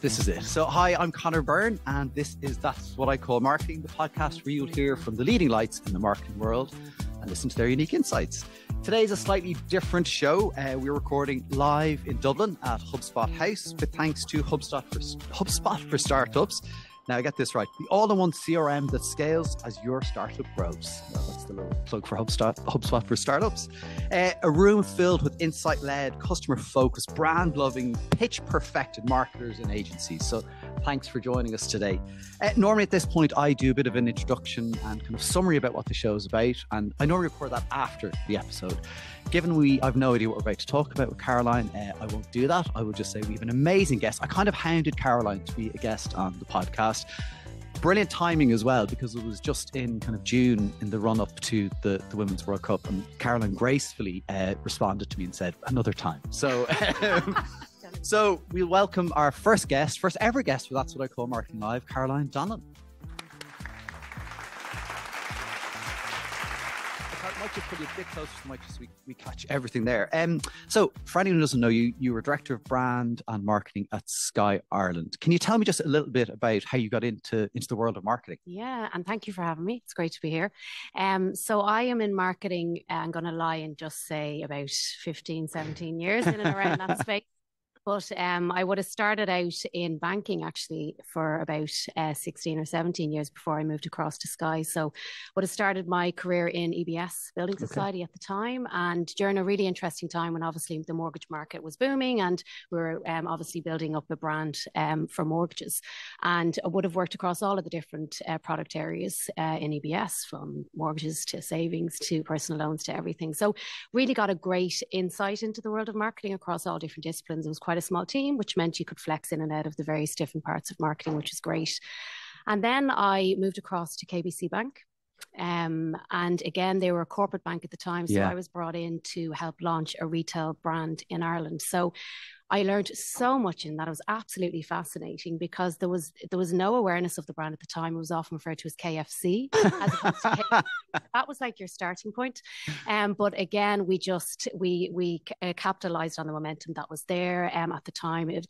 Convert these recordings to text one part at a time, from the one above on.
This is it. So, hi, I'm Conor Byrne, and this is That's What I Call Marketing, the podcast where you'll hear from the leading lights in the marketing world and listen to their unique insights. Today is a slightly different show. We're recording live in Dublin at HubSpot House with thanks to HubSpot for Startups. Now, get this right, the all-in-one CRM that scales as your startup grows. Well, that's the little plug for HubSpot for Startups. A room filled with insight-led, customer-focused, brand-loving, pitch-perfected marketers and agencies. So thanks for joining us today. Normally at this point, I do a bit of an introduction and kind of summary about what the show is about. And I normally record that after the episode. Given I've no idea what we're about to talk about with Caroline, I won't do that. I will just say we have an amazing guest. I kind of hounded Caroline to be a guest on the podcast. Brilliant timing as well, because it was just in kind of June in the run up to the Women's World Cup, and Caroline gracefully responded to me and said another time. So so we'll welcome our first ever guest for That's What I Call Marketing Live, Caroline Donnellan. I might just put you a bit closer to the mic just so we catch everything there. So for anyone who doesn't know you, you were Director of Brand and Marketing at Sky Ireland. Can you tell me just a little bit about how you got into the world of marketing? Yeah, and thank you for having me. It's great to be here. So I am in marketing, I'm going to lie and just say about 15, 17 years in and around that space. But I would have started out in banking actually for about 16 or 17 years before I moved across to Sky. So would have started my career in EBS, Building Society at the time. And during a really interesting time when obviously the mortgage market was booming and we were obviously building up a brand for mortgages. And I would have worked across all of the different product areas in EBS, from mortgages to savings to personal loans to everything. So really got a great insight into the world of marketing across all different disciplines. It was quite a small team, which meant you could flex in and out of the various different parts of marketing, which is great. And then I moved across to KBC Bank. And again, they were a corporate bank at the time. So I was brought in to help launch a retail brand in Ireland. So I learned so much in that. It was absolutely fascinating because there was no awareness of the brand at the time. It was often referred to as KFC as opposed to KFC. That was like your starting point. But again, we capitalized on the momentum that was there. At the time, I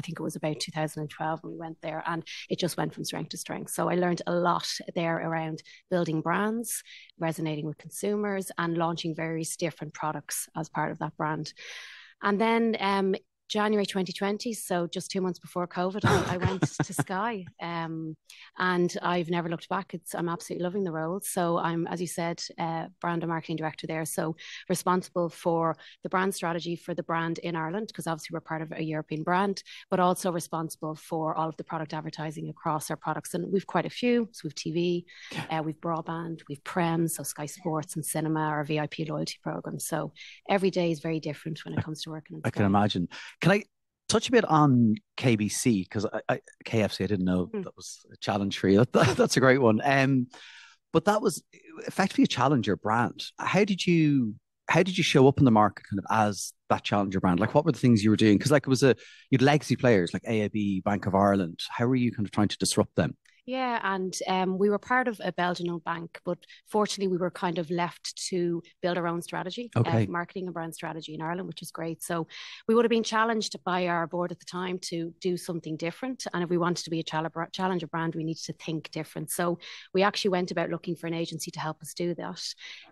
think it was about 2012 when we went there, and it just went from strength to strength. So I learned a lot there around building brands, resonating with consumers, and launching various different products as part of that brand. And then January 2020, so just 2 months before COVID, I went to Sky, and I've never looked back. I'm absolutely loving the role. So I'm, as you said, brand and marketing director there. So responsible for the brand strategy for the brand in Ireland, because obviously we're part of a European brand, but also responsible for all of the product advertising across our products. And we've quite a few. So we've TV, we've broadband, we've Prem, so Sky Sports and Cinema, our VIP loyalty program. So every day is very different when it comes to working in Sky. I can imagine. Can I touch a bit on KBC? Because KFC, I didn't know that was a challenge for you. That's a great one. But that was effectively a challenger brand. How did you show up in the market kind of as that challenger brand? Like, what were the things you were doing? Because like you had legacy players like AIB, Bank of Ireland. How were you kind of trying to disrupt them? Yeah, and we were part of a Belgian-owned bank, but fortunately we were kind of left to build our own strategy, marketing and brand strategy in Ireland, which is great. So we would have been challenged by our board at the time to do something different. And if we wanted to be a challenger brand, we needed to think different. So we actually went about looking for an agency to help us do that.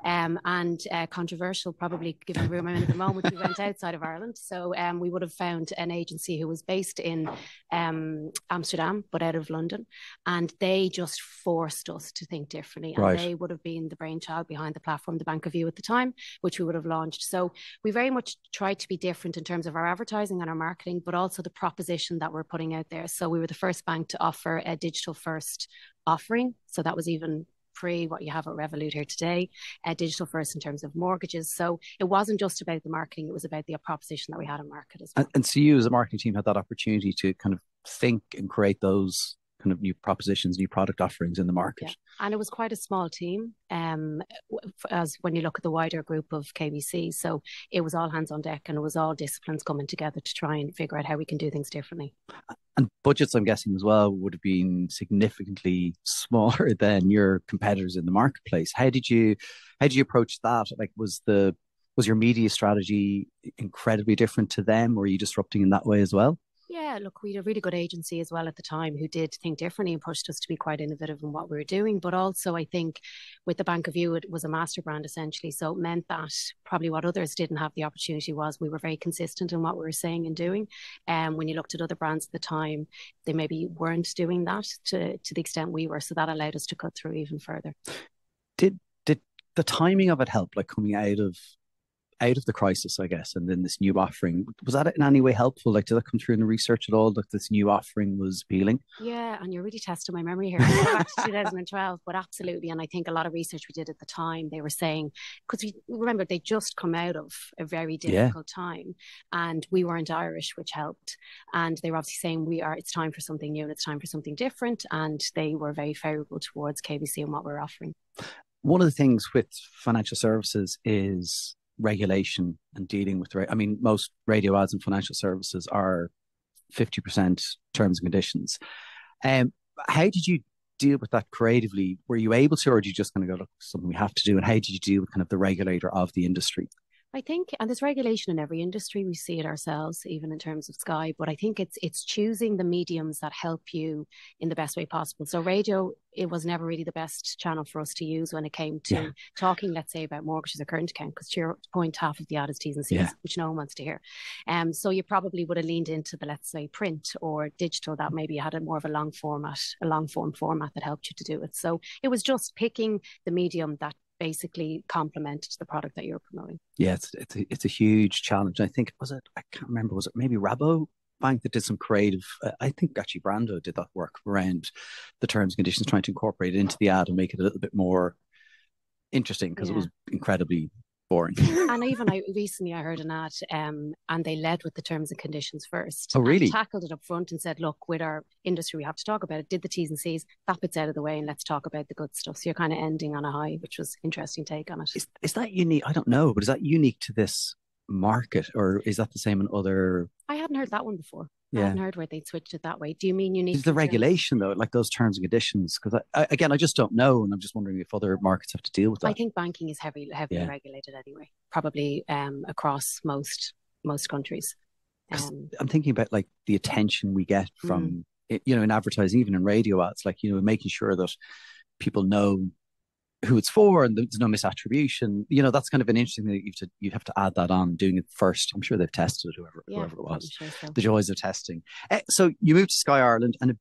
And controversial, probably given the room I'm in at the moment, we went outside of Ireland. So we would have found an agency who was based in Amsterdam, but out of London. And they just forced us to think differently. And they would have been the brainchild behind the platform, the Bank of You at the time, which we would have launched. So we very much tried to be different in terms of our advertising and our marketing, but also the proposition that we're putting out there. So we were the first bank to offer a digital first offering. So that was even pre what you have at Revolut here today, digital first in terms of mortgages. So it wasn't just about the marketing, it was about the proposition that we had in market as well. And so you as a marketing team had that opportunity to kind of think and create those kind of new propositions, new product offerings in the market. Yeah. And it was quite a small team, as when you look at the wider group of KBC. So it was all hands on deck, and it was all disciplines coming together to try and figure out how we can do things differently. And budgets, I'm guessing, as well, would have been significantly smaller than your competitors in the marketplace. How did you approach that? Like, was your media strategy incredibly different to them? Were you disrupting in that way as well? Yeah, look, we had a really good agency as well at the time who did think differently and pushed us to be quite innovative in what we were doing. But also, I think with the Bank of You, it was a master brand essentially. So it meant that probably what others didn't have the opportunity was we were very consistent in what we were saying and doing. And when you looked at other brands at the time, they maybe weren't doing that to the extent we were. So that allowed us to cut through even further. Did the timing of it help, like coming out of the crisis, I guess, and then this new offering, was that in any way helpful? Like, did that come through in the research at all that this new offering was appealing? Yeah, and you're really testing my memory here. Go back to 2012, but absolutely. And I think a lot of research we did at the time, they were saying, because we remember they just come out of a very Yeah. difficult time, and we weren't Irish, which helped. And they were obviously saying it's time for something new and it's time for something different. And they were very favourable towards KBC and what we're offering. One of the things with financial services is regulation and dealing with, I mean, most radio ads and financial services are 50% terms and conditions. Um, how did you deal with that creatively? Were you able to, or did you just kind of go, look, something we have to do? And how did you deal with kind of the regulator of the industry? I think, and there's regulation in every industry. We see it ourselves, even in terms of Sky. But I think it's choosing the mediums that help you in the best way possible. So radio, it was never really the best channel for us to use when it came to talking, let's say, about mortgages or current account, because to your point, half of the ad is T's and C's, which no one wants to hear. So you probably would have leaned into the, let's say, print or digital, that maybe had a more of a long form format that helped you to do it. So it was just picking the medium that basically complemented the product that you're promoting. Yeah, it's a huge challenge. I think I can't remember, was it maybe Rabo Bank that did some creative, I think actually Brando did that work around the terms and conditions, trying to incorporate it into the ad and make it a little bit more interesting, because it was incredibly boring. And even recently I heard an ad, and they led with the terms and conditions first. Oh, really? And tackled it up front and said, look, with our industry, we have to talk about it. Did the T's and C's, that bit's out of the way, and let's talk about the good stuff. So you're kind of ending on a high, which was interesting take on it. Is that unique? I don't know, but is that unique to this market, or is that the same in other? I hadn't heard that one before. I Yeah. hadn't heard where they'd switched it that way. Do you mean unique? Is the regulation though, like those terms and conditions? Because again, I just don't know, and I'm just wondering if other markets have to deal with that. I think banking is heavily regulated anyway, probably across most countries. I'm thinking about like the attention we get from in advertising, even in radio ads, like making sure that people know who it's for and there's no misattribution. That's kind of an interesting thing that you'd have to add that on, doing it first. I'm sure they've tested it, whoever it was. Sure so. The joys of testing. So you moved to Sky Ireland, and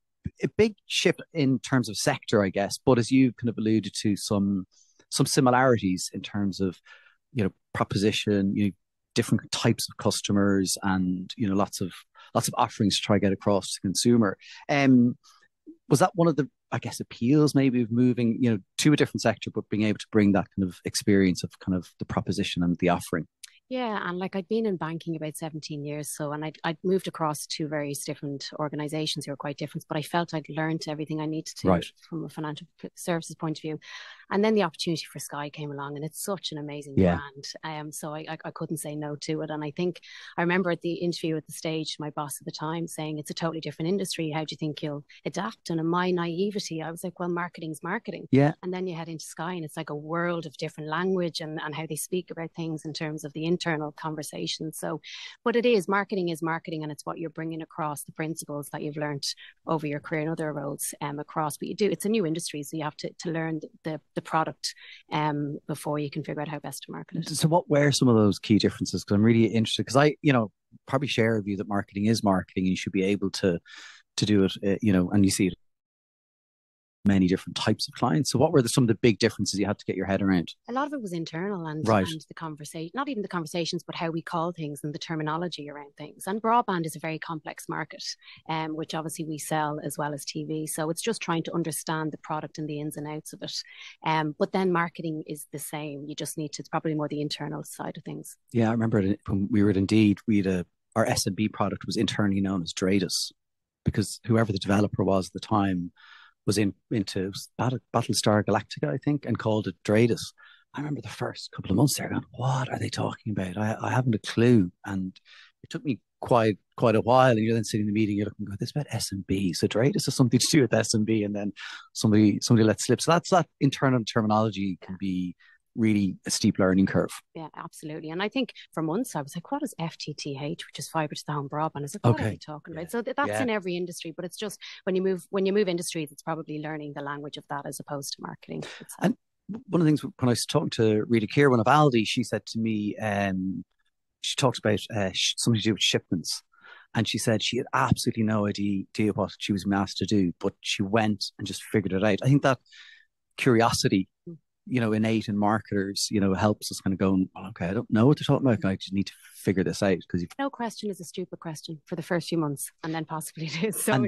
a big shift in terms of sector, I guess. But as you kind of alluded to, some similarities in terms of proposition, different types of customers, and lots of offerings to try to get across to the consumer. Was that one of the, I guess, appeals maybe of moving, to a different sector, but being able to bring that kind of experience of kind of the proposition and the offering? Yeah, and like I'd been in banking about 17 years, and I'd moved across to various different organisations who were quite different, but I felt I'd learned everything I needed to from a financial services point of view. And then the opportunity for Sky came along, and it's such an amazing brand. So I couldn't say no to it. And I think I remember at the interview at the stage, my boss at the time saying, it's a totally different industry. How do you think you'll adapt? And in my naivety, I was like, well, marketing's marketing. Yeah. And then you head into Sky, and it's like a world of different language and how they speak about things in terms of the internal conversation. So, but it is marketing, and it's what you're bringing across, the principles that you've learned over your career in other roles across. But it's a new industry, so you have to learn the product before you can figure out how best to market it. So what were some of those key differences? Because I'm really interested, because I probably share a view that marketing is marketing, and you should be able to do it, and you see it many different types of clients. So what were some of the big differences you had to get your head around? A lot of it was internal and the conversation, not even the conversations, but how we call things and the terminology around things. And broadband is a very complex market, which obviously we sell as well as TV. So it's just trying to understand the product and the ins and outs of it. But then marketing is the same. You just need to, it's probably more the internal side of things. Yeah, I remember when we were at Indeed, our SMB product was internally known as Dradus, because whoever the developer was at the time was into Battlestar Galactica, I think, and called it Dradus. I remember the first couple of months there going, what are they talking about? I haven't a clue. And it took me quite a while. And you're then sitting in the meeting, you're looking, this about SMB. So Dradus has something to do with SMB, and then somebody let slip. So that internal terminology can be really a steep learning curve. Yeah, absolutely. And I think for months I was like, what is FTTH, which is fiber to the home broadband? I was like, what are they talking about? So that's in every industry, but it's just when you move industries, it's probably learning the language of that as opposed to marketing itself. And one of the things when I was talking to Rita Kierwan of Aldi, she said to me, she talked about something to do with shipments. And she said she had absolutely no idea what she was being asked to do, but she went and just figured it out. I think that curiosity, innate in marketers, helps us kind of going, well, okay, I don't know what they're talking about. I just need to figure this out. Because no question is a stupid question for the first few months, and then possibly it is. So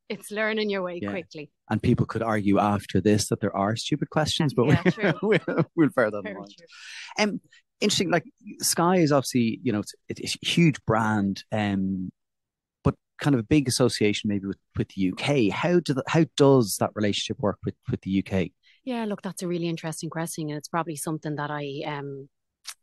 it's learning your way quickly. And people could argue after this that there are stupid questions, but we'll bear that in mind. Interesting, like Sky is obviously, it's a huge brand, but kind of a big association maybe with the UK. How does that relationship work with the UK? Yeah, look, that's a really interesting question, and it's probably something that I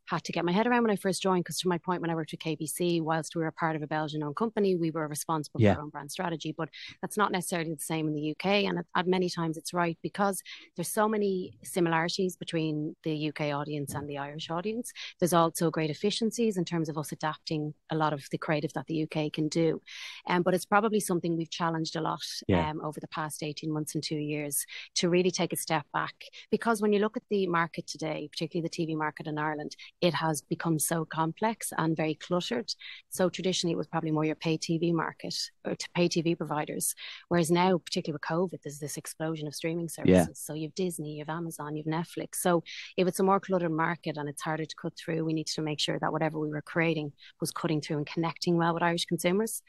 had to get my head around when I first joined, because to my point, when I worked with KBC, whilst we were a part of a Belgian-owned company, we were responsible for our own brand strategy, but that's not necessarily the same in the UK. And at many times it's right, because there's so many similarities between the UK audience and the Irish audience. There's also great efficiencies in terms of us adapting a lot of the creative that the UK can do. But it's probably something we've challenged a lot over the past 18 months and 2 years to really take a step back. Because when you look at the market today, particularly the TV market in Ireland, it has become so complex and very cluttered. So traditionally, it was probably more your pay TV market or to pay TV providers. Whereas now, particularly with COVID, there's this explosion of streaming services. Yeah. So you have Disney, you have Amazon, you have Netflix. So if it's a more cluttered market and it's harder to cut through, we need to make sure that whatever we were creating was cutting through and connecting well with Irish consumers.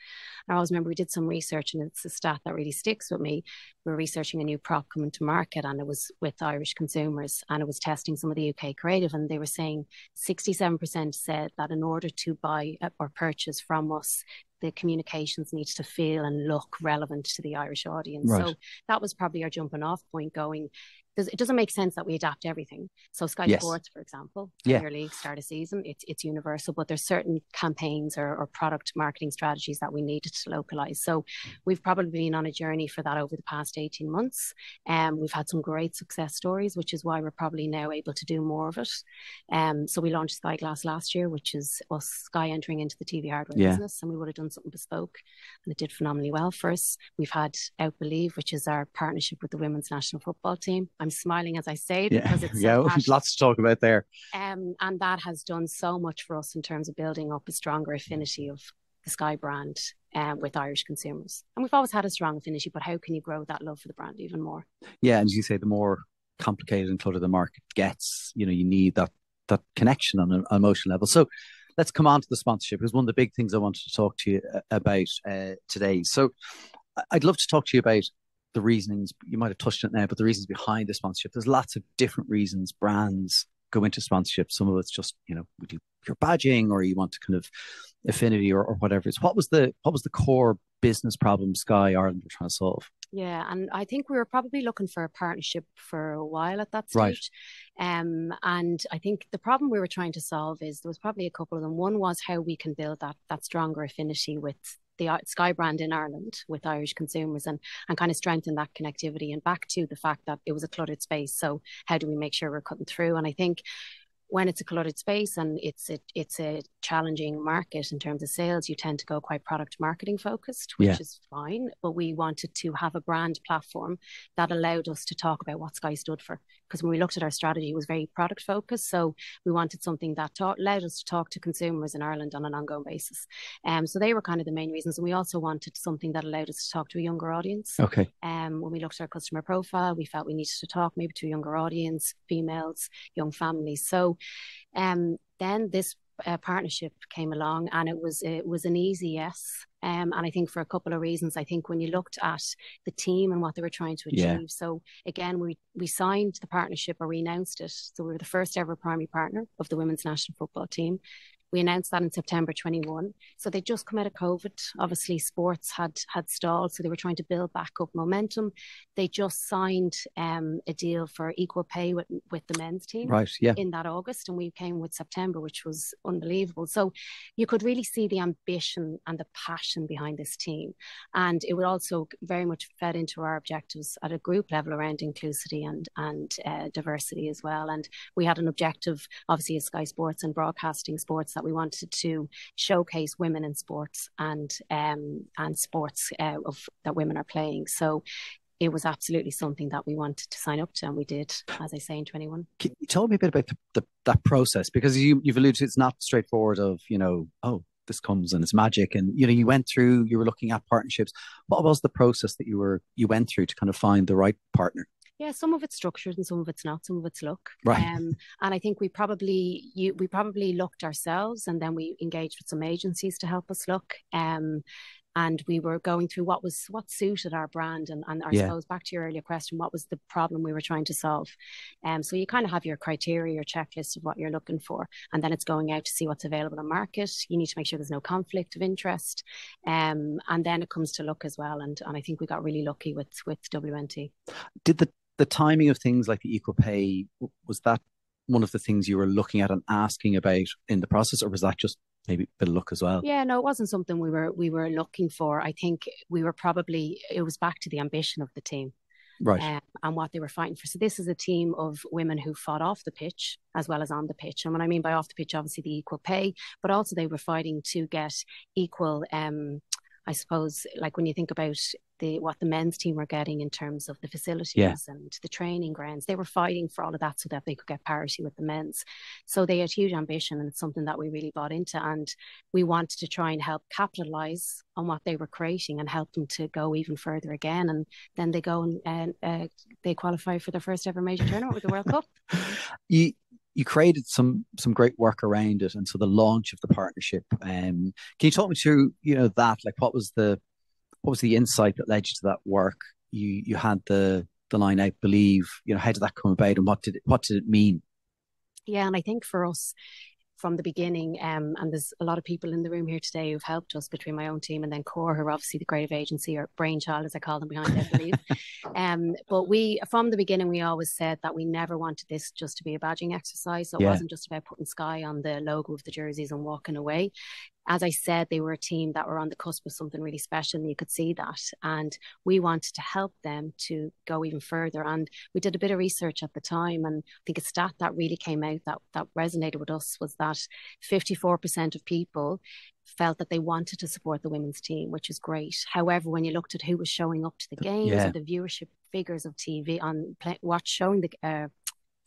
And I always remember we did some research, and it's a stat that really sticks with me. We were researching a new prop coming to market, and it was with Irish consumers, and it was testing some of the UK creative, and they were saying 67% said that in order to buy or purchase from us, the communications needs to feel and look relevant to the Irish audience. Right. So that was probably our jumping off point going, it doesn't make sense that we adapt everything. So Sky Sports, for example, Premier League, start a season, it's universal, but there's certain campaigns or product marketing strategies that we needed to localize. So we've probably been on a journey for that over the past 18 months. We've had some great success stories, which is why we're probably now able to do more of it. So we launched Sky Glass last year, which is us, Sky, entering into the TV hardware business, and we would have done something bespoke, and it did phenomenally well for us. We've had Out Believe, which is our partnership with the women's national football team. I'm smiling as I say it because it's so lots to talk about there. And that has done so much for us in terms of building up a stronger affinity of the Sky brand with Irish consumers. And we've always had a strong affinity, but how can you grow that love for the brand even more? Yeah, and as you say, the more complicated and cluttered the market gets, you need that connection on an emotional level. So let's come on to the sponsorship. It was one of the big things I wanted to talk to you about today. So I'd love to talk to you about the reasonings. You might have touched on it now, but the reasons behind the sponsorship. There's lots of different reasons brands go into sponsorship. Some of it's just, we do pure badging, or you want to kind of affinity or whatever. What was the core business problem Sky Ireland were trying to solve? Yeah, and I think we were probably looking for a partnership for a while at that stage. Right. And I think the problem we were trying to solve is there was probably a couple of them. One was how we can build that stronger affinity with the Sky brand in Ireland with Irish consumers and kind of strengthen that connectivity, and back to the fact that it was a cluttered space. So how do we make sure we're cutting through? And I think when it's a cluttered space and it's a challenging market in terms of sales, you tend to go quite product marketing focused, which is fine. But we wanted to have a brand platform that allowed us to talk about what Sky stood for. Because when we looked at our strategy, it was very product focused. So we wanted something that allowed us to talk to consumers in Ireland on an ongoing basis. So they were kind of the main reasons. And we also wanted something that allowed us to talk to a younger audience. Okay. When we looked at our customer profile, we felt we needed to talk maybe to a younger audience, females, young families. So then this partnership came along, and it was an easy yes. And I think for a couple of reasons. I think when you looked at the team and what they were trying to achieve. So again, we signed the partnership, or we announced it. So we were the first ever primary partner of the women's national football team. We announced that in September 21. So they'd just come out of COVID. Obviously, sports had stalled, so they were trying to build back up momentum. They just signed a deal for equal pay with the men's team in that August, and we came with September, which was unbelievable. So you could really see the ambition and the passion behind this team. And it would also very much fed into our objectives at a group level around inclusivity and diversity as well. And we had an objective, obviously, as Sky Sports and broadcasting sports, that we wanted to showcase women in sports and sports that women are playing. So it was absolutely something that we wanted to sign up to, and we did, as I say, in 21. Can you tell me a bit about that process? Because you've alluded to it's not straightforward of, oh, this comes and it's magic. And, you went through, you were looking at partnerships. What was the process that you went through to kind of find the right partner? Yeah, some of it's structured and some of it's not. Some of it's luck. Right. And I think we probably looked ourselves, and then we engaged with some agencies to help us look. And we were going through what suited our brand, and I suppose back to your earlier question, what was the problem we were trying to solve. So you kind of have your criteria, your checklist of what you're looking for, and then it's going out to see what's available on market. You need to make sure there's no conflict of interest, and then it comes to luck as well. And I think we got really lucky with WNT. Did the timing of things like the equal pay, was that one of the things you were looking at and asking about in the process, or was that just maybe a bit of luck as well? Yeah, no, it wasn't something we were looking for. I think it was back to the ambition of the team. Right. And what they were fighting for. So this is a team of women who fought off the pitch as well as on the pitch. And what I mean by off the pitch, obviously the equal pay, but also they were fighting to get equal, I suppose, like when you think about what the men's team were getting in terms of the facilities and the training grounds, they were fighting for all of that so that they could get parity with the men's. So they had huge ambition, and it's something that we really bought into, and we wanted to try and help capitalize on what they were creating and help them to go even further again. And then they go and they qualify for their first ever major tournament with the World Cup. You created some great work around it, and so the launch of the partnership. Can you talk me through that? Like, what was the insight that led you to that work? You had the line "I believe." How did that come about, and what did it mean? Yeah, and I think for us, from the beginning, and there's a lot of people in the room here today who've helped us between my own team and then Core, who are obviously the creative agency or brainchild, as I call them, behind it, I believe. But from the beginning, we always said that we never wanted this just to be a badging exercise. So it wasn't just about putting Sky on the logo of the jerseys and walking away. As I said, they were a team that were on the cusp of something really special, and you could see that. And we wanted to help them to go even further. And we did a bit of research at the time, and I think a stat that really came out that resonated with us was that 54% of people felt that they wanted to support the women's team, which is great. However, when you looked at who was showing up to the games or the viewership figures of TV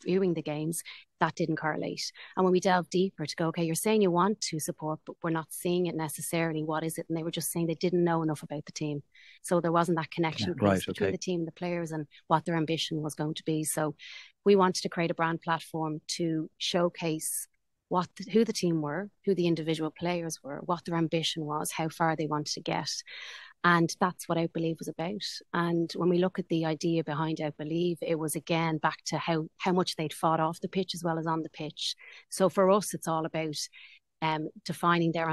viewing the games, that didn't correlate. And when we delved deeper to go, okay, you're saying you want to support, but we're not seeing it necessarily. What is it? And they were just saying they didn't know enough about the team. So there wasn't that connection piece between the team, the players, and what their ambition was going to be. So we wanted to create a brand platform to showcase who the team were, who the individual players were, what their ambition was, how far they wanted to get. And that's what I Believe was about. And when we look at the idea behind I Believe, it was again back to how much they'd fought off the pitch as well as on the pitch. So for us, it's all about defining their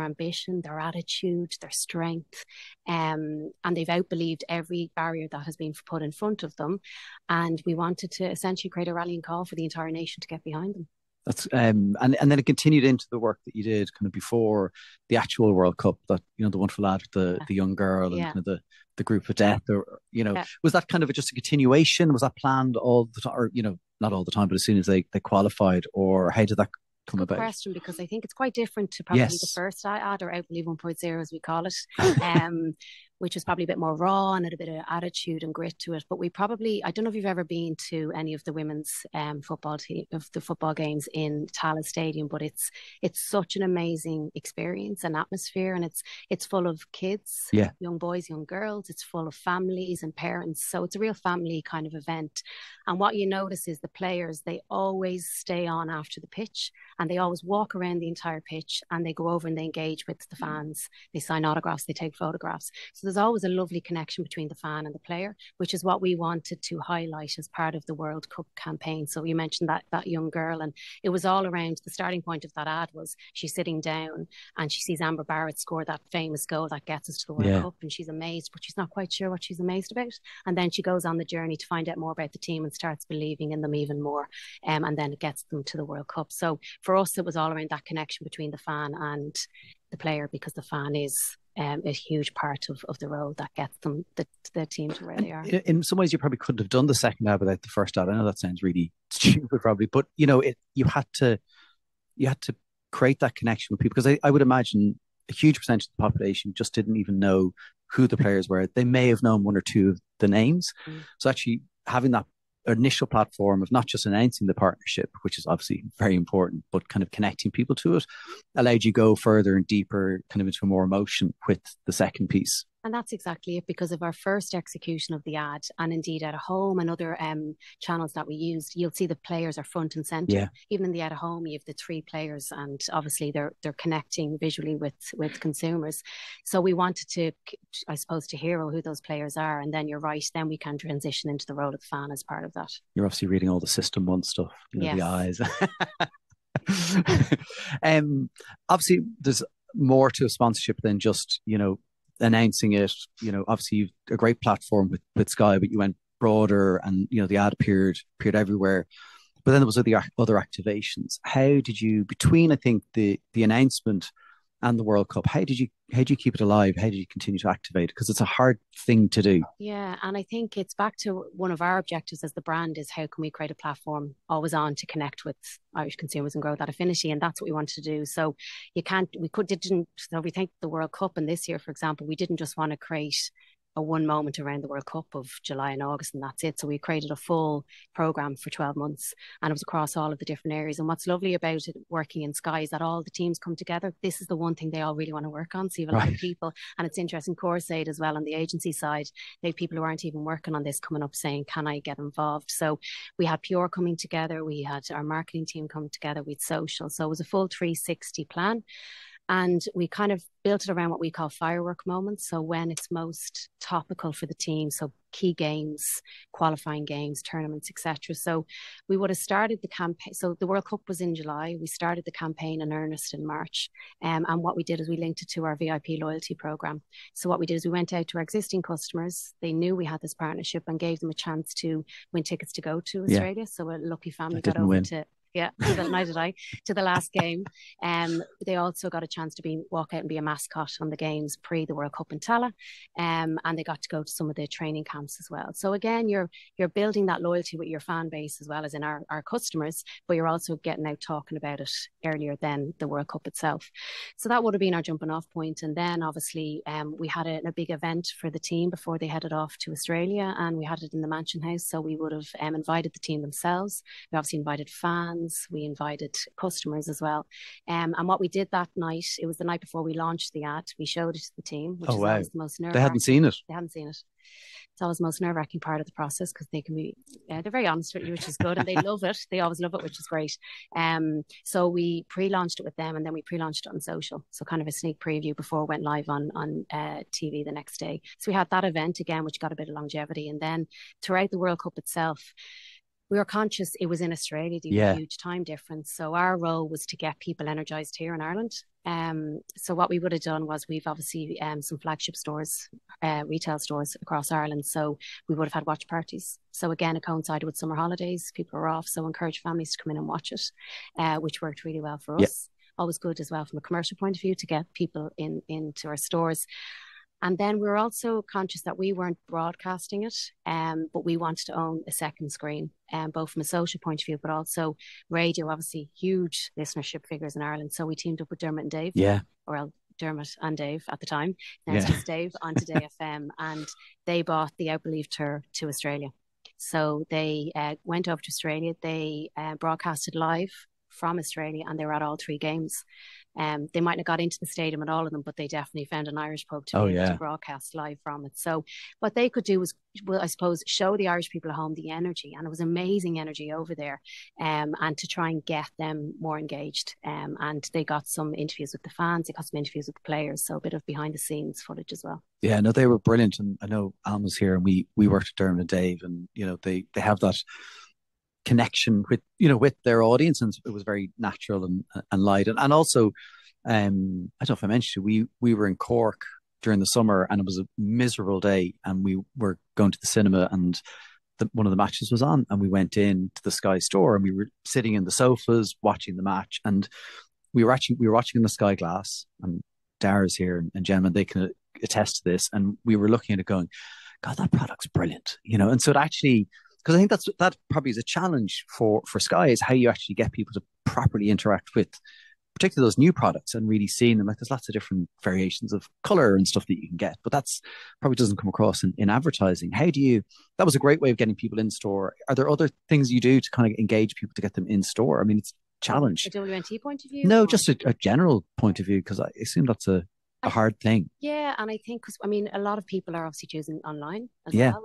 ambition, their attitude, their strength, and they've outbelieved every barrier that has been put in front of them. And we wanted to essentially create a rallying call for the entire nation to get behind them. That's and then it continued into the work that you did kind of before the actual World Cup. That the wonderful lad, the young girl, and kind of the group of death. Or was that kind of just a continuation? Was that planned all the time, or not all the time, but as soon as they qualified, or how did that come about? Question, because I think it's quite different to probably the first ad, or I Believe 1.0 as we call it. Which is probably a bit more raw and had a bit of attitude and grit to it. But I don't know if you've ever been to any of the women's football games in Tallaght Stadium, but it's such an amazing experience and atmosphere, and it's full of kids, young boys, young girls. It's full of families and parents. So it's a real family kind of event. And what you notice is the players, they always stay on after the pitch, and they always walk around the entire pitch, and they go over and they engage with the fans. They sign autographs, they take photographs. So there's always a lovely connection between the fan and the player, which is what we wanted to highlight as part of the World Cup campaign. So you mentioned that young girl, and it was all around, the starting point of that ad was she's sitting down and she sees Amber Barrett score that famous goal that gets us to the World Cup, and she's amazed, but she's not quite sure what she's amazed about. And then she goes on the journey to find out more about the team and starts believing in them even more. And then it gets them to the World Cup. So for us, it was all around that connection between the fan and the player, because the fan is a huge part of the road that gets them, the team, to where they are. In some ways, you probably couldn't have done the second ad without the first ad. I know that sounds really stupid, probably, but you know, you had to create that connection with people, because I would imagine a huge percentage of the population just didn't even know who the players were. They may have known one or two of the names. So actually having that initial platform of not just announcing the partnership, which is obviously very important, but kind of connecting people to it, allowed you go further and deeper kind of into more emotion with the second piece. And that's exactly it, because of our first execution of the ad, and indeed Out of Home and other channels that we used, you'll see the players are front and centre. Yeah. Even in the Out of Home, you have the three players, and obviously they're connecting visually with consumers. So we wanted to, I suppose, to hero who those players are, and then you're right, then we can transition into the role of the fan as part of that. You're obviously reading all the System 1 stuff, you know, yes. The eyes. Obviously, there's more to a sponsorship than just, you know, announcing it. You know, obviously you've a great platform with Sky, but you went broader, and you know the ad appeared everywhere. But then there was other activations. How did you, between I think the announcement and the World Cup, how did you keep it alive? How did you continue to activate? Because it's a hard thing to do. Yeah, and I think it's back to one of our objectives as the brand is, how can we create a platform always on to connect with Irish consumers and grow that affinity, and that's what we wanted to do. So we think the World Cup, and this year, for example, we didn't just want to create a one moment around the World Cup of July and August and that's it. So we created a full programme for 12 months, and it was across all of the different areas. And what's lovely about it working in Sky is that all the teams come together. This is the one thing they all really want to work on. So you have a lot of people, and it's interesting, Corsaid as well on the agency side, they have people who aren't even working on this coming up saying, can I get involved? So we had Pure coming together, we had our marketing team come together, we had social. So it was a full 360 plan. And we kind of built it around what we call firework moments. So when it's most topical for the team, so key games, qualifying games, tournaments, etc. So we would have started the campaign. So the World Cup was in July. We started the campaign in earnest in March. And what we did is we linked it to our VIP loyalty program. So what we did is we went out to our existing customers. They knew we had this partnership and gave them a chance to win tickets to go to Australia. So a lucky family got over to... Yeah, neither did I, to the last game. They also got a chance to walk out and be a mascot on the games pre the World Cup in Tala, and they got to go to some of the training camps as well. So again, you're building that loyalty with your fan base as well as in our customers, but you're also getting out talking about it earlier than the World Cup itself. So that would have been our jumping off point. And then obviously we had a big event for the team before they headed off to Australia, and we had it in the Mansion House. So we would have invited the team themselves. We obviously invited fans. We invited customers as well. And what we did that night, it was the night before we launched the ad, we showed it to the team, which is always the most nerve-wracking. They hadn't seen it. They hadn't seen it. It's always the most nerve-wracking part of the process, because they can be, they're very honest with you, which is good, and they love it. They always love it, which is great. So we pre-launched it with them, and then we pre-launched it on social. So kind of a sneak preview before it went live on TV the next day. So we had that event again, which got a bit of longevity. And then throughout the World Cup itself, we were conscious it was in Australia, the huge time difference. So our role was to get people energised here in Ireland. So what we would have done was, we've obviously some flagship stores, retail stores across Ireland. So we would have had watch parties. So again, it coincided with summer holidays. People were off, so encourage families to come in and watch it, which worked really well for us. Always good as well from a commercial point of view to get people into our stores. And then we were also conscious that we weren't broadcasting it, but we wanted to own a second screen, both from a social point of view, but also radio, obviously huge listenership figures in Ireland. So we teamed up with Dermot and Dave, Dermot and Dave at the time. Now it's just Dave on Today FM, and they bought the Outbelieve tour to Australia. So they went over to Australia. They broadcasted live from Australia, and they were at all 3 games. They mightn't have got into the stadium at all of them, but they definitely found an Irish pub to be able to broadcast live from it. So what they could do was, well, I suppose, show the Irish people at home the energy, and it was amazing energy over there, and to try and get them more engaged. And they got some interviews with the fans, they got some interviews with the players, so a bit of behind the scenes footage as well. Yeah, no, they were brilliant, and I know Alan was here, and we worked with Dermot and Dave, and they have that connection with their audience, and it was very natural and light, and also I don't know if I mentioned it, we were in Cork during the summer, and it was a miserable day, and we were going to the cinema, and one of the matches was on, and we went in to the Sky store, and we were sitting in the sofas watching the match, and we were watching in the Sky Glass, and Dara's here, and gentlemen, they can attest to this, and we were looking at it going, God, that product's brilliant, and so it actually, because I think that probably is a challenge for Sky, is how you actually get people to properly interact with particularly those new products and really seeing them. Like, there's lots of different variations of color and stuff that you can get, but that's probably doesn't come across in advertising. That was a great way of getting people in store. Are there other things you do to kind of engage people to get them in store? I mean, it's a challenge. A WNT point of view? No, just a general point of view, because I assume that's a hard thing. Yeah, and I think, because I mean, a lot of people are obviously choosing online as well,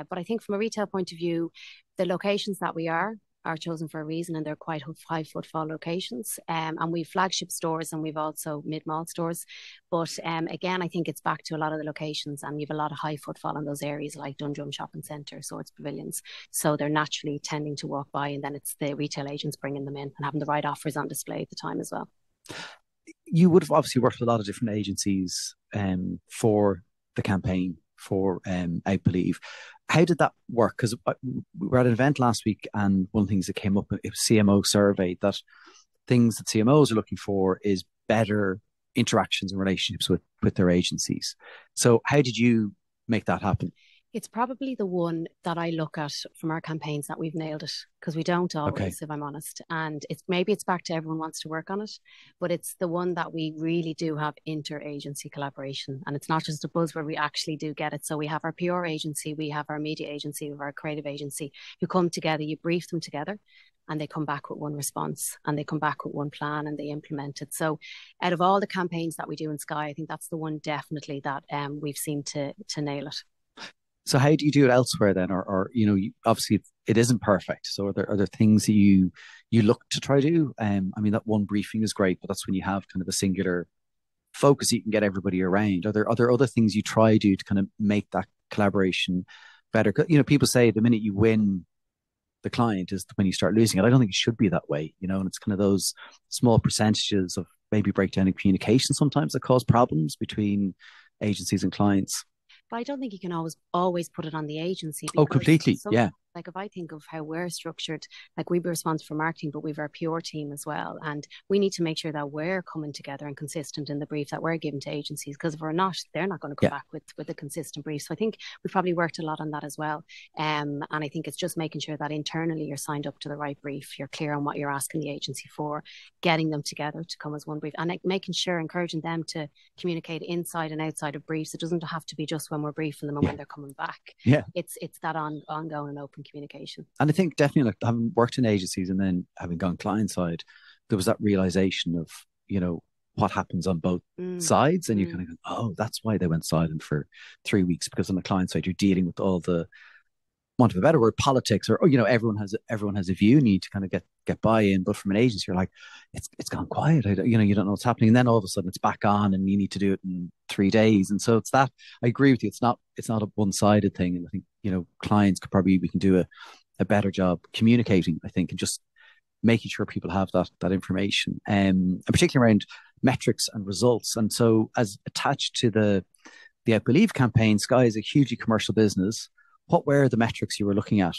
but I think from a retail point of view, the locations that we are chosen for a reason, and they're quite high footfall locations. And we've flagship stores, and we've also mid-mall stores. But again, I think it's back to a lot of the locations, and you've a lot of high footfall in those areas like Dundrum Shopping Centre, Swords Pavilions. So they're naturally tending to walk by, and then it's the retail agents bringing them in and having the right offers on display at the time as well. You would have obviously worked with a lot of different agencies for the campaign for I Believe. How did that work? Because we were at an event last week, and one of the things that came up, it was CMO survey, that things that CMOs are looking for is better interactions and relationships with their agencies. So how did you make that happen? It's probably the one that I look at from our campaigns that we've nailed it, because we don't always, if I'm honest. And it's back to everyone wants to work on it, but it's the one that we really do have inter-agency collaboration. And it's not just a buzzword, we actually do get it. So we have our PR agency, we have our media agency, we have our creative agency, who come together, you brief them together, and they come back with one response, and they come back with one plan, and they implement it. So out of all the campaigns that we do in Sky, I think that's the one definitely that we've seemed to nail it. So how do you do it elsewhere then? Or obviously it isn't perfect. So are there things that you look to try to do? I mean, that one briefing is great, but that's when you have kind of a singular focus you can get everybody around. Are there other things you try to do to kind of make that collaboration better? People say the minute you win the client is when you start losing it. I don't think it should be that way, and it's kind of those small percentages of maybe breakdown in communication sometimes that cause problems between agencies and clients. But I don't think you can always put it on the agency. Oh, completely. Yeah. Like, if I think of how we're structured, like, we'd be responsible for marketing, but we've our PR team as well. And we need to make sure that we're coming together and consistent in the brief that we're giving to agencies, because if we're not, they're not going to come back with a consistent brief. So I think we've probably worked a lot on that as well. And I think it's just making sure that internally you're signed up to the right brief, you're clear on what you're asking the agency for, getting them together to come as one brief, and making sure, encouraging them to communicate inside and outside of briefs. It doesn't have to be just when we're briefing them and when they're coming back. Yeah. It's that ongoing and open communication. And I think definitely, like, having worked in agencies and then having gone client side, there was that realization of what happens on both sides, and you kind of go, oh, that's why they went silent for 3 weeks, because on the client side you're dealing with all the, want of a better word, politics, or everyone has a view, and you need to kind of get buy-in. But from an agency, you're like, it's gone quiet. You don't know what's happening, and then all of a sudden it's back on, and you need to do it in 3 days. And so it's that. I agree with you. It's not a one-sided thing, and I think clients we can do a better job communicating, I think, and just making sure people have that information, and particularly around metrics and results. And so, as attached to the I Believe campaign, Sky is a hugely commercial business. What were the metrics you were looking at?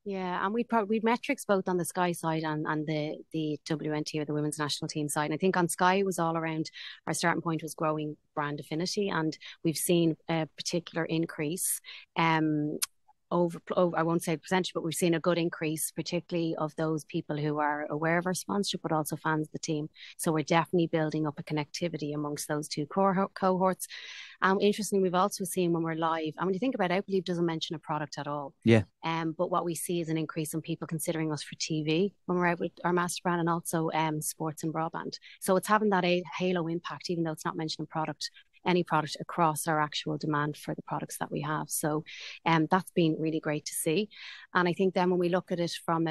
Yeah, and we'd metrics both on the Sky side and the WNT, or the women's national team side. And I think on Sky it was all around, our starting point was growing brand affinity, and we've seen a particular increase I won't say percentage, but we've seen a good increase, particularly of those people who are aware of our sponsorship, but also fans of the team. So we're definitely building up a connectivity amongst those two cohorts. Interestingly, we've also seen when we're live, and when you think about it, I believe doesn't mention a product at all. Yeah. But what we see is an increase in people considering us for TV when we're out with our master brand, and also sports and broadband. So it's having that halo impact, even though it's not mentioning any product across our actual demand for the products that we have. So that's been really great to see. And I think then when we look at it from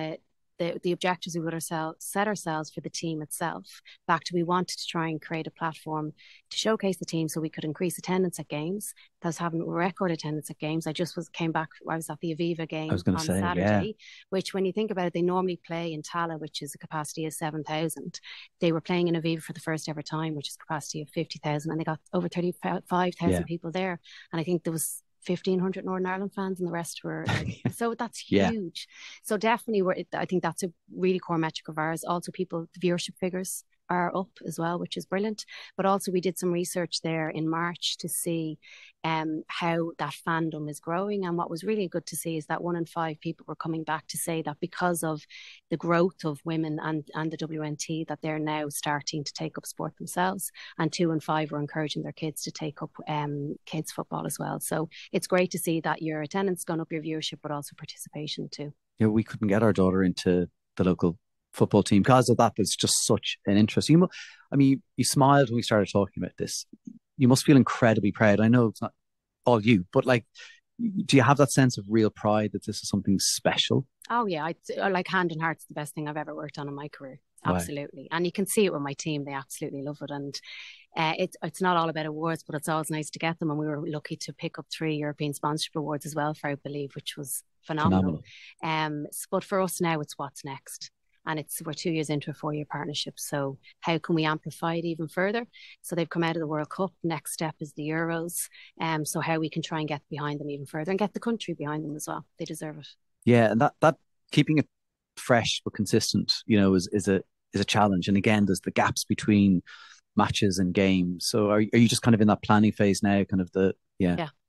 the objectives we would set ourselves for the team itself, back to we wanted to try and create a platform to showcase the team so we could increase attendance at games. That was having record attendance at games. I was at the Aviva game on Saturday, which when you think about it, they normally play in Tala, which is a capacity of 7,000. They were playing in Aviva for the first ever time, which is a capacity of 50,000, and they got over 35,000 people there. And I think there was 1,500 Northern Ireland fans, and the rest were so that's huge. So definitely I think that's a really core metric of ours. Also, the viewership figures are up as well, which is brilliant. But also we did some research there in March to see how that fandom is growing. And what was really good to see is that 1 in 5 people were coming back to say that because of the growth of women and the WNT, that they're now starting to take up sport themselves. And 2 in 5 were encouraging their kids to take up kids football as well. So it's great to see that your attendance gone up, your viewership, but also participation too. Yeah, we couldn't get our daughter into the local football team because of that. There's just such an interest. You smiled when we started talking about this. You must feel incredibly proud. I know it's not all you, but like, do you have that sense of real pride that this is something special? Oh yeah, I like hand on heart, it's the best thing I've ever worked on in my career. Absolutely. Wow. And you can see it with my team. They absolutely love it. And it's not all about awards, but it's always nice to get them. And we were lucky to pick up 3 European sponsorship awards as well for Believe, which was phenomenal. But for us now, it's what's next. And we're 2 years into a 4-year partnership. So how can we amplify it even further? So they've come out of the World Cup. Next step is the Euros. So how we can try and get behind them even further and get the country behind them as well. They deserve it. Yeah, and that keeping it fresh but consistent, is a challenge. And again, there's the gaps between matches and games. So are you just kind of in that planning phase now?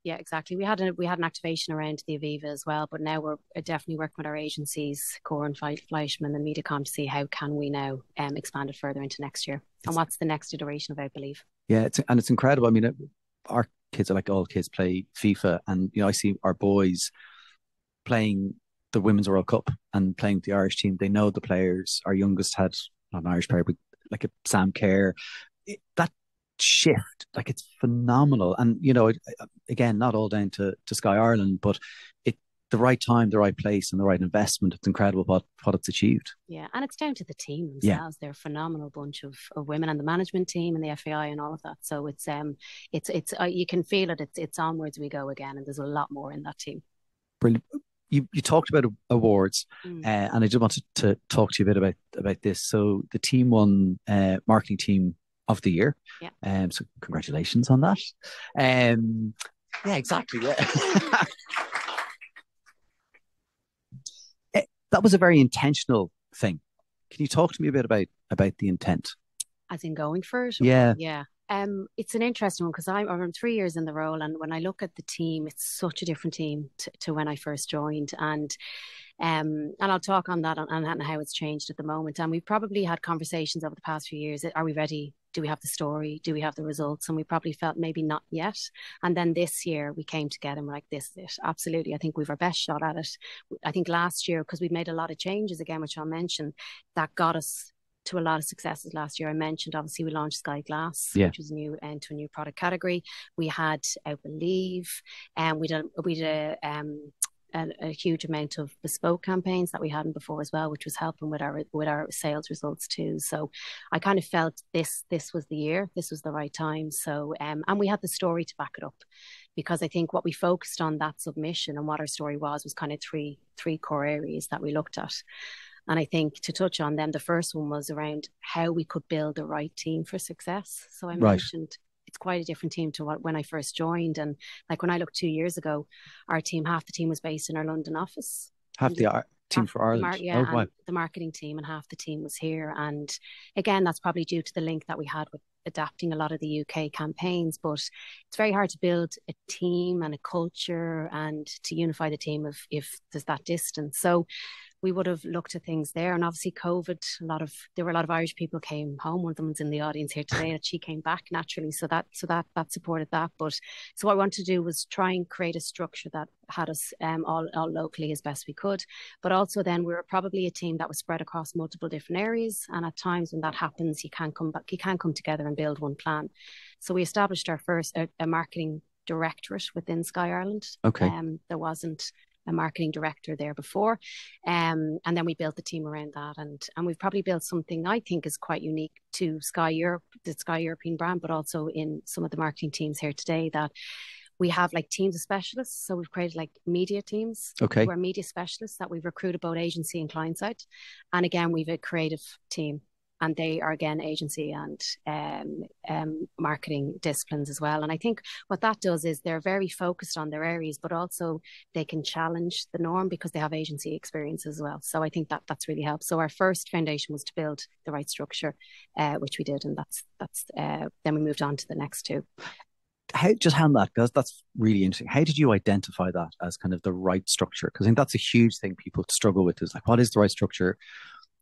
Yeah, exactly. We had an activation around the Aviva as well, but now we're definitely working with our agencies, Core and Fleischmann and Mediacom, to see how can we now expand it further into next year. And what's the next iteration of I Believe? Yeah, it's incredible. I mean, our kids are like all kids play FIFA, and I see our boys playing the Women's World Cup and playing with the Irish team. They know the players. Our youngest had not an Irish player, but like a Sam Kerr. That shift, like, it's phenomenal. And again, not all down to Sky Ireland, but the right time, the right place, and the right investment. It's incredible what it's achieved. Yeah, and it's down to the team themselves. They're a phenomenal bunch of women, and the management team and the FAI and all of that. So it's you can feel it. It's onwards we go again, and there's a lot more in that team. Brilliant. You talked about awards, and I just wanted to talk to you a bit about this. So the team won Marketing Team of the Year. Yeah. So congratulations on that. Yeah, exactly. Yeah. That was a very intentional thing. Can you talk to me a bit about the intent? As in going for it? Yeah. Yeah. It's an interesting one because I'm 3 years in the role, and when I look at the team, it's such a different team to when I first joined, and I'll talk on that and how it's changed at the moment. And we've probably had conversations over the past few years. Are we ready? Do we have the story? Do we have the results? And we probably felt maybe not yet. And then this year we came together and we're like, this is it. Absolutely. I think we've our best shot at it. I think last year, because we've made a lot of changes again, which I'll mention, that got us to a lot of successes last year. I mentioned, obviously, we launched Sky Glass, which was new into a new product category. We had I Believe, and we did a huge amount of bespoke campaigns that we hadn't before as well, which was helping with our sales results too. So I kind of felt this was the year, this was the right time. So and we had the story to back it up, because I think what we focused on that submission and what our story was kind of three core areas that we looked at. And I think to touch on them, the first one was around how we could build the right team for success. So I mentioned it's quite a different team to when I first joined. And like when I looked 2 years ago, our team, half the team was based in our London office. Half the team for Ireland? The marketing team, and half the team was here. And again, that's probably due to the link that we had with adapting a lot of the UK campaigns, but it's very hard to build a team and a culture and to unify the team if there's that distance. So we would have looked at things there. And obviously COVID, there were a lot of Irish people came home. One of them was in the audience here today, that she came back naturally. So that supported that. But so what I wanted to do was try and create a structure that had us all locally as best we could. But also then we were probably a team that was spread across multiple different areas. And at times when that happens, you can't come together and build one plan. So we established our first a marketing directorate within Sky Ireland. Okay. There wasn't a marketing director there before. And then we built the team around that. And we've probably built something I think is quite unique to Sky Europe, the Sky European brand, but also in some of the marketing teams here today, that we have like teams of specialists. So we've created like media teams. Okay. Who are media specialists that we've recruited both agency and client side. And again, we've a creative team. And they are, again, agency and marketing disciplines as well. And I think what that does is they're very focused on their areas, but also they can challenge the norm because they have agency experience as well. So I think that's really helped. So our first foundation was to build the right structure, which we did. And then we moved on to the next two. Just hand that, because that's really interesting. How did you identify that as kind of the right structure? Because I think that's a huge thing people struggle with, is like, what is the right structure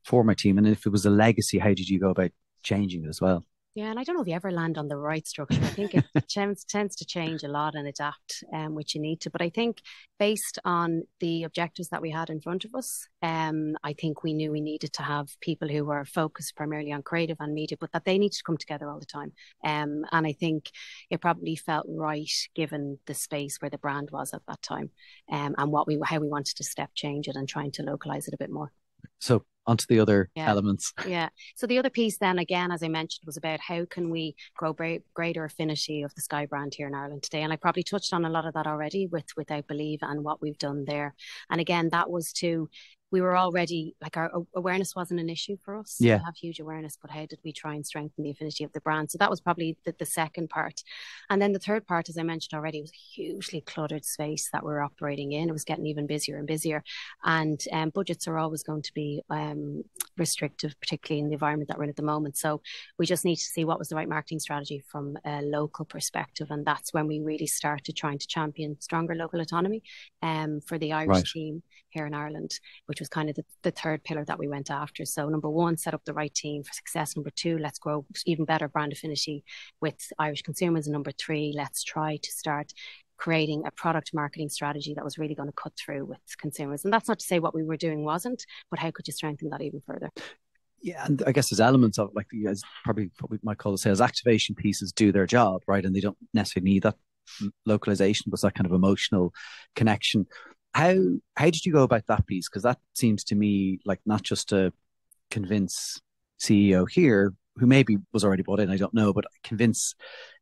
for my team? And if it was a legacy, how did you go about changing it as well? Yeah, and I don't know if you ever land on the right structure. I think it tends to change a lot and adapt, which you need to. But I think based on the objectives that we had in front of us, I think we knew we needed to have people who were focused primarily on creative and media, but that they needed to come together all the time. And I think it probably felt right given the space where the brand was at that time, and how we wanted to step change it and trying to localize it a bit more. So onto the other elements. Yeah. So the other piece then, again, as I mentioned, was about how can we grow greater affinity of the Sky brand here in Ireland today. And I probably touched on a lot of that already without Believe and what we've done there. And again, that was we were already, like, our awareness wasn't an issue for us. Yeah. We have huge awareness, but how did we try and strengthen the affinity of the brand? So that was probably the second part. And then the third part, as I mentioned already, was a hugely cluttered space that we're operating in. It was getting even busier and busier. And budgets are always going to be restrictive, particularly in the environment that we're in at the moment. So we just need to see what was the right marketing strategy from a local perspective. And that's when we really started trying to champion stronger local autonomy for the Irish team here in Ireland, which was kind of the third pillar that we went after. So number one, set up the right team for success. Number two, let's grow even better brand affinity with Irish consumers. And number three, let's try to start creating a product marketing strategy that was really going to cut through with consumers. And that's not to say what we were doing wasn't, but how could you strengthen that even further? Yeah, and I guess there's elements of, like, you guys probably what we might call the sales activation pieces do their job, right? And they don't necessarily need that localization, but it's that kind of emotional connection. How did you go about that piece? Because that seems to me like not just to convince CEO here, who maybe was already bought in, I don't know, but convince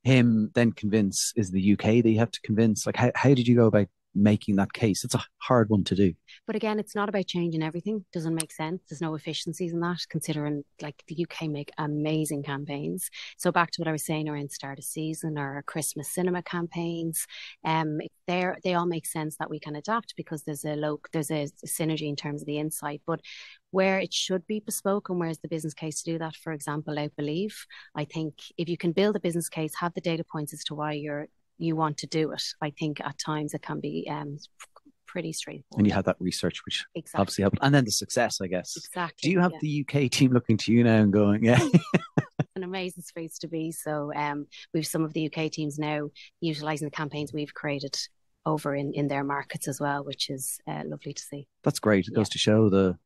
him, then convince is the UK that you have to convince. Like, how did you go about making that case? It's a hard one to do. But again, it's not about changing everything. Doesn't make sense. There's no efficiencies in that, considering like the UK make amazing campaigns. So back to what I was saying around start of season or Christmas cinema campaigns, they all make sense that we can adapt because there's a synergy in terms of the insight. But where it should be bespoke and where's the business case to do that, for example, out Believe, I think if you can build a business case, have the data points as to why you want to do it, I think at times it can be pretty straightforward. And you had that research, which obviously helped. And then the success, I guess. Exactly. Do you have the UK team looking to you now and going, yeah? An amazing space to be. So we've some of the UK teams now utilising the campaigns we've created over in their markets as well, which is lovely to see. That's great. It goes to show the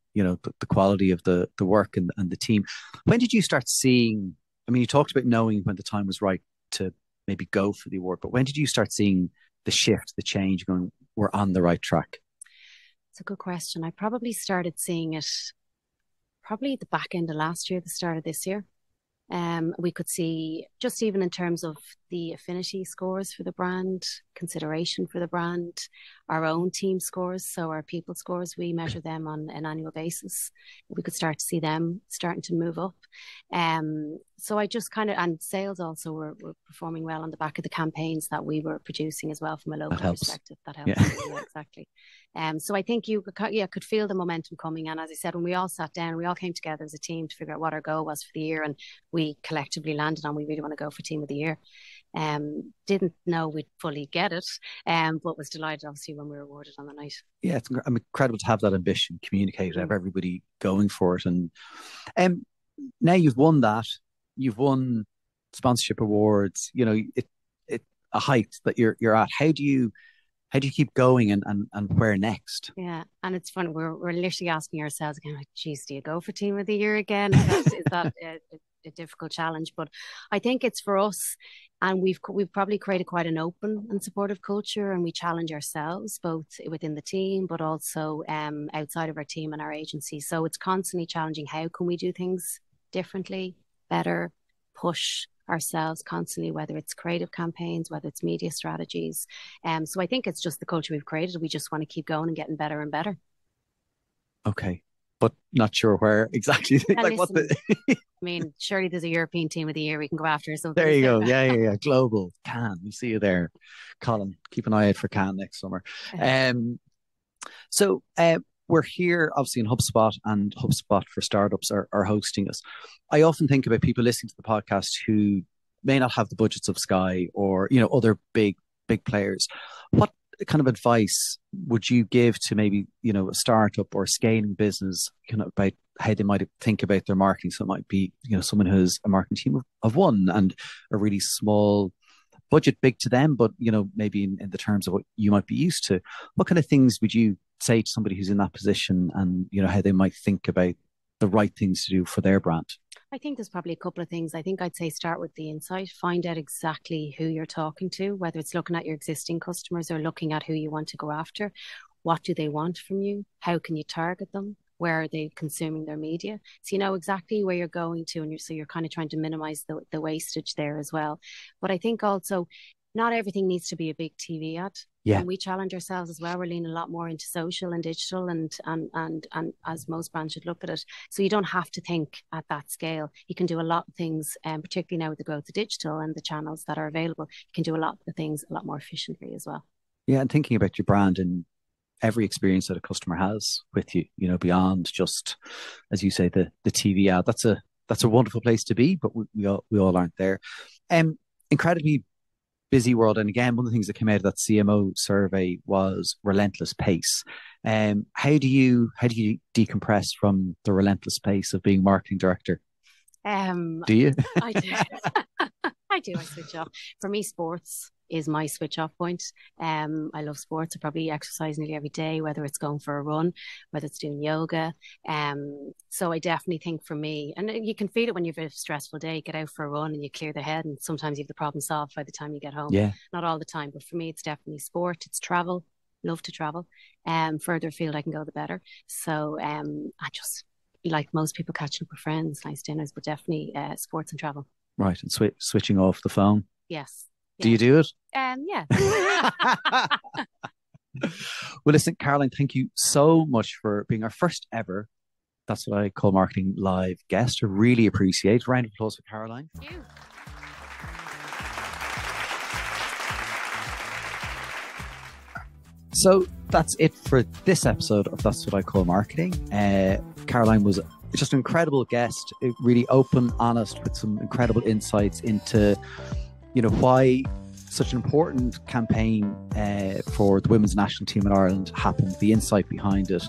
quality of the work and the team. When did you start seeing, I mean, you talked about knowing when the time was right to maybe go for the award, but when did you start seeing the shift, the change, going, we're on the right track? It's a good question. I probably started seeing it probably the back end of last year, the start of this year. We could see, just even in terms of the affinity scores for the brand, consideration for the brand, our own team scores, so our people scores, we measure them on an annual basis. We could start to see them starting to move up. So I just kind of, and sales also were performing well on the back of the campaigns that we were producing as well from a local perspective. That helps. Yeah, exactly. So I think you could feel the momentum coming. And as I said, when we all sat down, we all came together as a team to figure out what our goal was for the year, and we collectively landed on we really want to go for Team of the Year. Didn't know we'd fully get it, but was delighted obviously when we were awarded on the night. Yeah, it's incredible to have that ambition communicated, have everybody going for it. And now you've won that, you've won sponsorship awards, you know, it a height that you're at. How do you keep going and where next? Yeah, and it's fun. We're literally asking ourselves again, like, geez, do you go for Team of the Year again? Is that a difficult challenge? But I think it's for us, and we've probably created quite an open and supportive culture, and we challenge ourselves both within the team, but also outside of our team and our agency. So it's constantly challenging. How can we do things differently, better, push ourselves constantly, whether it's creative campaigns, whether it's media strategies. So I think it's just the culture we've created. We just want to keep going and getting better and better. Okay, but not sure where exactly. Like, listen, I mean, surely there's a European Team of the Year we can go after. So there you go. Yeah. Global Cannes. We'll see you there, Colin. Keep an eye out for Cannes next summer. So we're here obviously in HubSpot, and HubSpot for Startups are hosting us. I often think about people listening to the podcast who may not have the budgets of Sky or, you know, other big players. What kind of advice would you give to maybe, you know, a startup or a scaling business, you know, about how they might think about their marketing? So it might be, you know, someone who has a marketing team of one and a really small budget, big to them, but, you know, maybe in the terms of what you might be used to. What kind of things would you say to somebody who's in that position, and, you know, how they might think about the right things to do for their brand? I think there's probably a couple of things. I think I'd say start with the insight, find out exactly who you're talking to, whether it's looking at your existing customers or looking at who you want to go after. What do they want from you? How can you target them? Where are they consuming their media? So you know exactly where you're going to, and you're kind of trying to minimize the wastage there as well. But I think also not everything needs to be a big TV ad. Yeah. And we challenge ourselves as well. We're leaning a lot more into social and digital, and as most brands should look at it. So you don't have to think at that scale. You can do a lot of things, particularly now with the growth of digital and the channels that are available. You can do a lot of things a lot more efficiently as well. Yeah, and thinking about your brand and every experience that a customer has with you, you know, beyond just, as you say, the TV ad. That's a wonderful place to be, but we all aren't there. Incredibly busy world. And again, one of the things that came out of that CMO survey was relentless pace. How do you decompress from the relentless pace of being marketing director? Do you? I do. I switch off. For me, sports is my switch off point. I love sports. I probably exercise nearly every day, whether it's going for a run, whether it's doing yoga. So I definitely think for me, and you can feel it when you have a stressful day, get out for a run and you clear the head, and sometimes you have the problem solved by the time you get home. Yeah. Not all the time, but for me, it's definitely sport. It's travel. Love to travel. Further afield I can go, the better. So I just, like most people, catching up with friends, nice dinners, but definitely sports and travel. Right, and switching off the phone. Yes. Do you do it? Yeah. Well, listen, Caroline, thank you so much for being our first ever That's What I Call Marketing live guest. I really appreciate it. Round of applause for Caroline. Thank you. So that's it for this episode of That's What I Call Marketing. Caroline was just an incredible guest, really open, honest, with some incredible insights into, you know, why such an important campaign for the women's national team in Ireland happened, the insight behind it,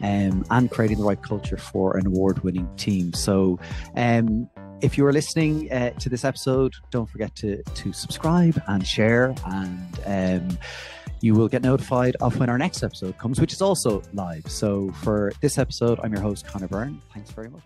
and creating the right culture for an award-winning team. So if you are listening to this episode, don't forget to subscribe and share, and you will get notified of when our next episode comes, which is also live. So for this episode, I'm your host, Conor Byrne. Thanks very much.